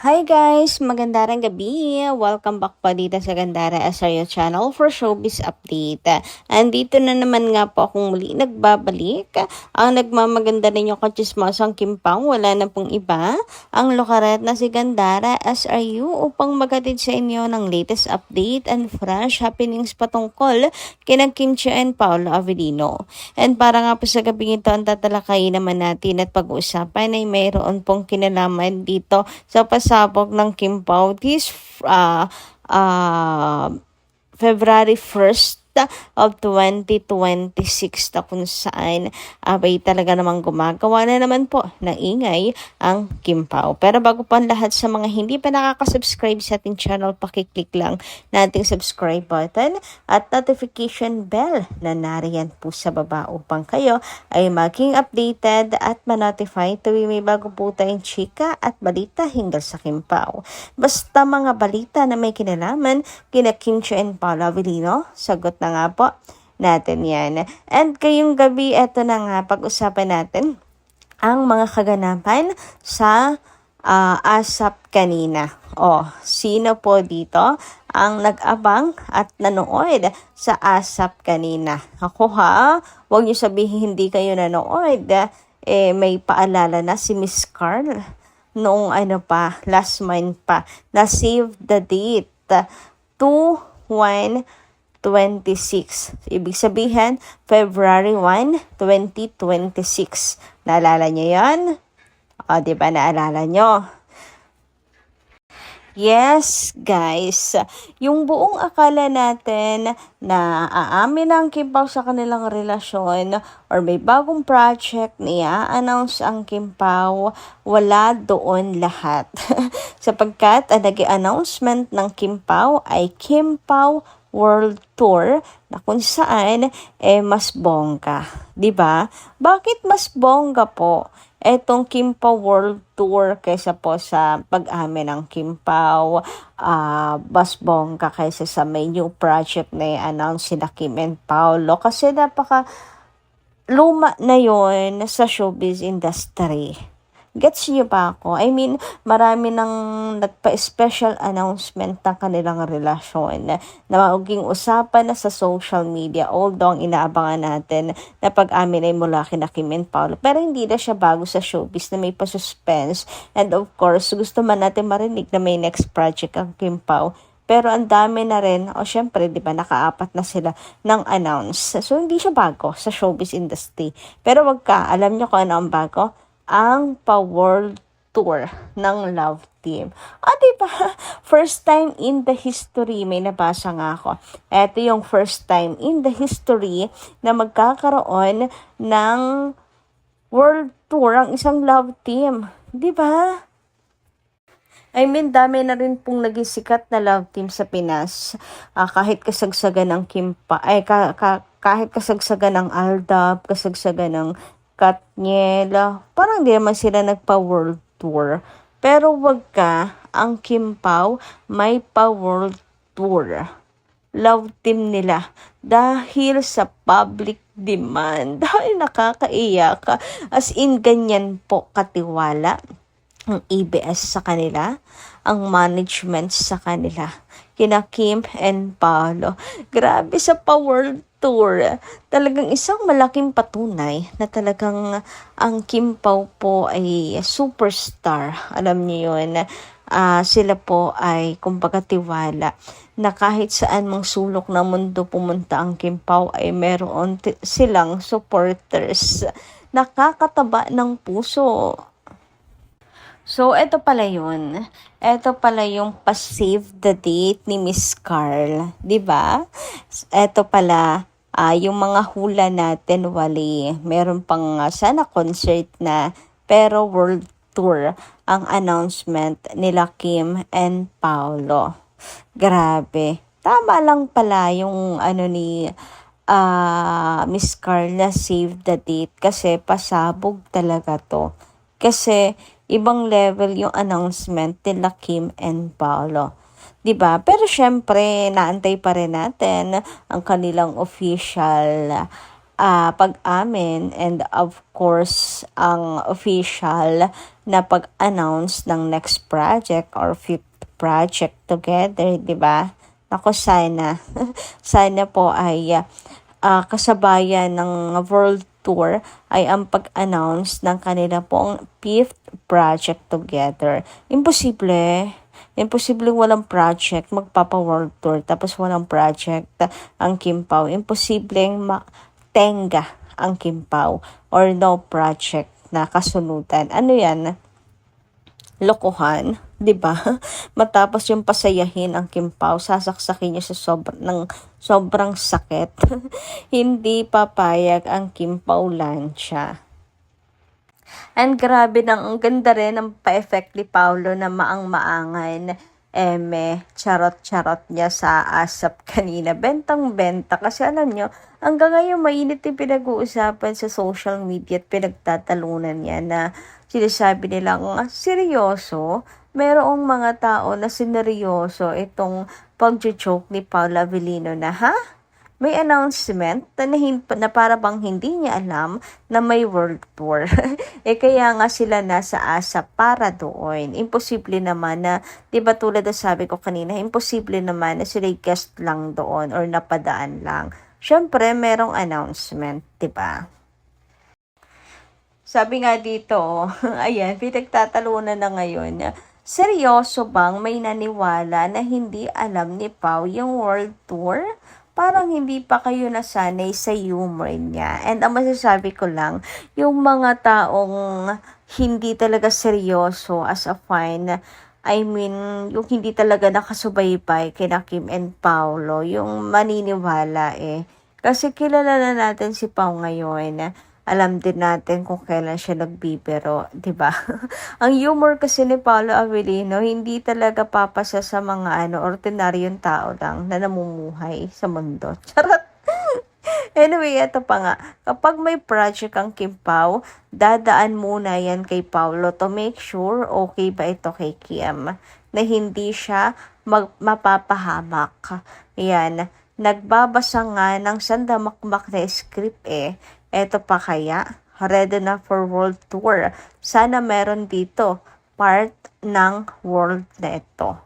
Hi guys! Magandang gabi! Welcome back pa dito sa Gandara SRO channel for showbiz update. Andito na naman nga po akong muli nagbabalik. Ang nagmamaganda ninyong kachismosang Kimpang, wala na pong iba. Ang lokaret na si Gandara SRU upang magatid sa inyo ng latest update and fresh happenings patungkol kina Kim Chiu and Paolo Avellino. And para nga po sa gabing ito, ang tatalakayin naman natin at pag-uusapan ay mayroon pong kinalaman dito sa pasabog ng Kim Pao this February 1st of 2026 na kung saan abay talaga namang gumagawa na naman po ng ingay ang Kim Pao. Pero bago pa ang lahat, sa mga hindi pa nakaka-subscribe sa ating channel, pakiclick lang na ating subscribe button at notification bell na nariyan po sa baba upang kayo ay maging updated at ma-notify tuwing may bago po tayong chika at balita hinggil sa Kim Pao. Basta mga balita na may kinalaman kina Kim Chiu and Paolo Avellino, sagot na nga po natin yan. And kayong gabi, eto na nga, pag-usapan natin ang mga kaganapan sa ASAP kanina. Sino po dito ang nag-abang at nanood sa ASAP kanina? Ako huwag niyo sabihin hindi kayo nanood. May paalala na si Miss Carl noong last month pa, na save the date 2/1/26. Ibig sabihin, February 1, 2026. Naalala niyo yan? Diba naalala nyo? Yes, guys. Yung buong akala natin na aamin ang Kim Pao sa kanilang relasyon or may bagong project na i-announce ang Kim Pao, wala doon lahat. Sapagkat ang nag-announcement ng Kim Pao ay Kim Pao World Tour na kung saan mas bongga. 'Di ba? Bakit mas bongga po etong Kim Pao World Tour kaysa po sa pag-amin ng Kim Pao, mas bongga kaysa sa may new project na i-announce sila Kim and Paolo? Kasi napaka luma na yon sa showbiz industry. Gets niyo ba ako? I mean, marami nang nagpa-special announcement ng kanilang relasyon na maging usapan na sa social media, although ang inaabangan natin na pag-amin ay mula kina Kim and Paolo. Pero hindi na siya bago sa showbiz na may pa-suspense. And of course, gusto man natin marinig na may next project ang Kim Pao. Pero ang dami na rin, syempre, di ba, nakaapat na sila ng announce. So, hindi siya bago sa showbiz industry. Pero wag ka, alam niyo kung ano ang bago? Ang pa-world tour ng Love Team. Diba? First time in the history, may nabasa nga ako. Ito yung first time in the history na magkakaroon ng world tour ang isang Love Team. Diba? I mean, dami na rin pong naging sikat na love team sa Pinas. Kahit kasagsagan ng kahit kasagsagan ng Aldab, kasagsagan ng Katniel, parang di naman sila nagpa-world tour. Pero wag ka, ang Kim Pao may pa-world tour. Love team nila dahil sa public demand. Dahil nakakaiyak. As in, ganyan po katiwala ang ABS sa kanila, ang management sa kanila, kina Kim and Paolo. Grabe sa pa-world tour. Talagang isang malaking patunay na talagang ang Kim Pao po ay superstar. Alam niyo yun, sila po ay kumbaga tiwala na kahit saan mang sulok ng mundo pumunta ang Kim Pao ay meron silang supporters. Nakakataba ng puso. So, ito pala yun. Ito pala yung pa-save the date ni Miss Carl. Diba? Ito pala, yung mga hula natin, wali. Meron pang sana concert na, pero world tour ang announcement nila Kim and Paolo. Grabe. Tama lang pala yung ni Miss Carl na save the date kasi pasabog talaga to. Kasi ibang level yung announcement nila Kim and Paolo. 'Di ba? Pero syempre, naantay pa rin natin ang kanilang official pag-amin and of course ang official na pag-announce ng next project or fifth project together, 'di ba? Ako sana sana po ay kasabayan ng world tour ay ang pag-announce ng kanila pong fifth project together. Imposible. Imposibleng walang project, magpapa-world tour, tapos walang project ang Kim Pao. Imposibleng tenga ang Kim Pao or no project na kasundutan. Ano yan? Lokohan, 'di ba? Matapos yung pasayahin ang Kim Pao, sasaksakin niya sa sobrang sakit. Hindi papayag ang Kim Pao Lancia. And grabe ang ganda rin ng pa-effect ni Paolo na maang-maangan. Charot-charot niya sa asap kanina. Bentang-benta. Kasi alam nyo, hanggang ngayon mainit yung pinag-uusapan sa social media at pinagtatalunan niya na sinasabi nilang seryoso. Merong mga tao na sineryoso itong pag-joke ni Paula Avellino na may announcement na para bang hindi niya alam na may world tour. Kaya nga sila nasa ASAP para doon. Imposible naman na, di ba tulad na sabi ko kanina, imposible naman na sila guest lang doon or napadaan lang. Siyempre, merong announcement, di ba? Sabi nga dito, ayan, pinagtatalunan na ngayon. Seryoso bang may naniwala na hindi alam ni Pao yung world tour? Parang hindi pa kayo nasanay sa humor niya. And ang masasabi ko lang, yung mga taong hindi talaga seryoso as a fine, yung hindi talaga nakasubaybay kina Kim and Paolo, yung maniniwala Kasi kilala na natin si Pao ngayon. Alam din natin kung kailan siya nagbibiro, 'di ba? Ang humor kasi ni Paolo Avellino hindi talaga papasa sa mga ordinaryong tao lang na namumuhay sa mundo. Charot. Anyway, ito pa nga. Kapag may project ang Kim Pao, dadaan muna yan kay Paolo to make sure okay ba ito kay Kim. Na hindi siya mapapahamak. Yan. Nagbabasa nga ng sandamakmak na script Eto pa kaya? Ready na for world tour. Sana meron dito. Part ng world na ito.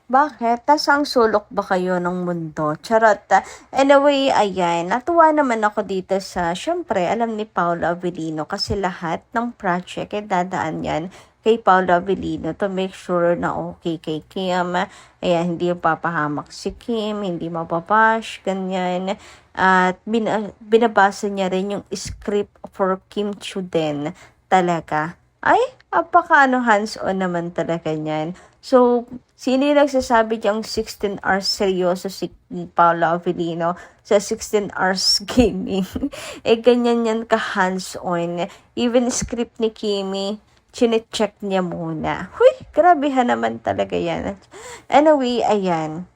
Bakit? Ang sulok ba kayo ng mundo? Charot. Anyway, ayan. Natuwa naman ako dito syempre, alam ni Paolo Avellino kasi lahat ng project dadaan yan kay Paolo Avellino to make sure na okay kay Kim. Ayan, hindi papahamak si Kim, hindi mababash, ganyan. At binabasa niya rin yung script for Kim Chiu din talaga. Ay, hands-on naman talaga niyan. So, sino yung nagsasabi diyang 16 hours seryoso si Paolo Avellino sa 16 hours gaming? Ganyan yan ka-hands-on. Even script ni Kimi, chinecheck niya muna. Huy, grabehan naman talaga yan. Anyway, ayan.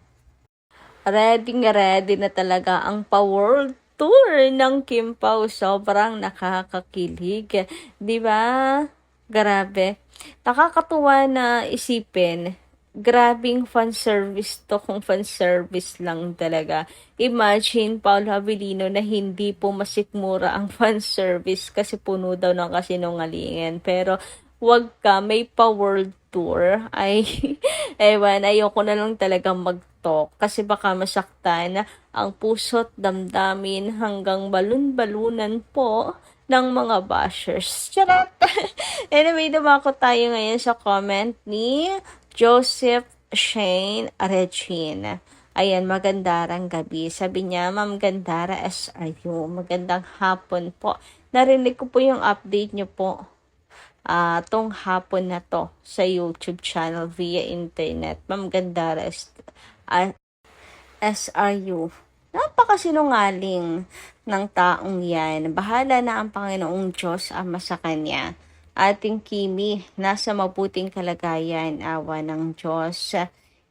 Ready na talaga ang pa-world tour ng Kim Pao. Sobrang nakakakilig. Diba? Grabe. Nakakatuwa na isipin. Grabing fan service to kung fan service lang talaga. Imagine Paolo Avellino na hindi po masikmura ang fan service kasi puno daw ng kasinungalingan. Pero wag ka, may pa-world tour. Ay, ewan, ayoko na lang talagang mag-talk kasi baka masaktan ang puso't damdamin hanggang balun-balunan po ng mga bashers. Charot! Anyway, dumako tayo ngayon sa comment ni Joseph Shane Regine. Ayan, magandarang gabi. Sabi niya, Ma'am Gandara SRU, magandang hapon po. Narinig ko po yung update niyo po tong hapon na to sa YouTube channel via internet. Ma'am Gandara SRU. Napakasinungaling ng taong yan. Bahala na ang Panginoong Diyos ama sa kanya. Ating Kimi, nasa mabuting kalagayan, awa ng Diyos.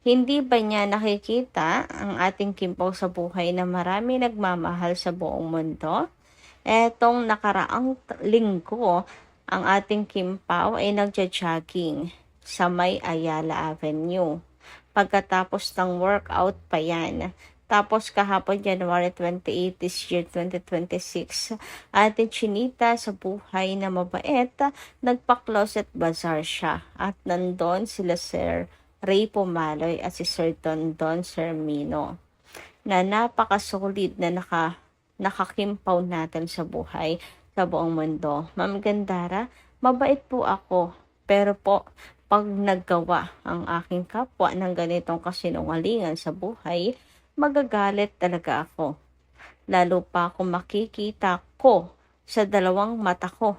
Hindi ba niya nakikita ang ating Kim Pao sa buhay na marami nagmamahal sa buong mundo? Etong nakaraang linggo, ang ating Kim Pao ay nagja-jogging sa may Ayala Avenue. Pagkatapos ng workout pa yan. Tapos kahapon January 28 this year 2026, ating chinita sa buhay na mabait, nagpa-closet bazaar siya at nandun sila Sir Ray Pumaloy at si Sir Don Sermino na napaka-solid na nakakimpaw natin sa buhay sa buong mundo. Ma'am Gandara, mabait po ako, pero po pag naggawa ang aking kapwa ng ganitong kasinungalingan sa buhay, magagalit talaga ako. Lalo pa kung makikita ko sa dalawang mata ko,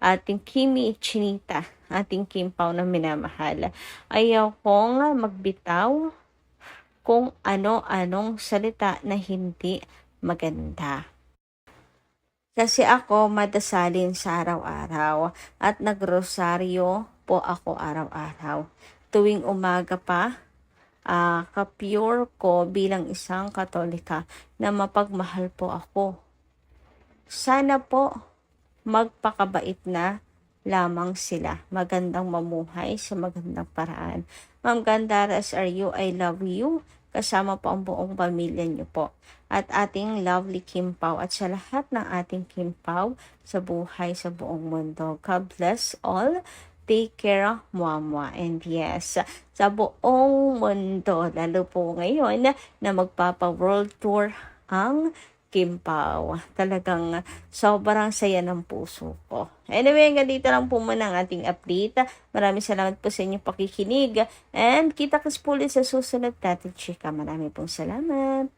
ating Kimi Chinita, ating Kimpaw na minamahal. Ayaw kong magbitaw kung ano-anong salita na hindi maganda. Kasi ako madasalin sa araw-araw at nagrosaryo po ako araw-araw. Tuwing umaga pa, ka-pure ko bilang isang Katolika na mapagmahal po ako. Sana po magpakabait na lamang sila. Magandang mamuhay sa magandang paraan. Ma'am Gandara, SRU, I love you. Kasama po ang buong pamilya niyo po. At ating lovely Kimpaw at sa lahat ng ating Kimpaw sa buhay sa buong mundo. God bless all. Take care, Mwamwa. And yes, sa buong mundo, lalo po ngayon na magpapa-world tour ang Kimpaw. Talagang sobrang saya ng puso ko. Anyway, hanggang dito lang po muna ang ating update. Maraming salamat po sa inyong pakikinig. And kita-kits po ulit sa susunod natin chika. Maraming pong salamat.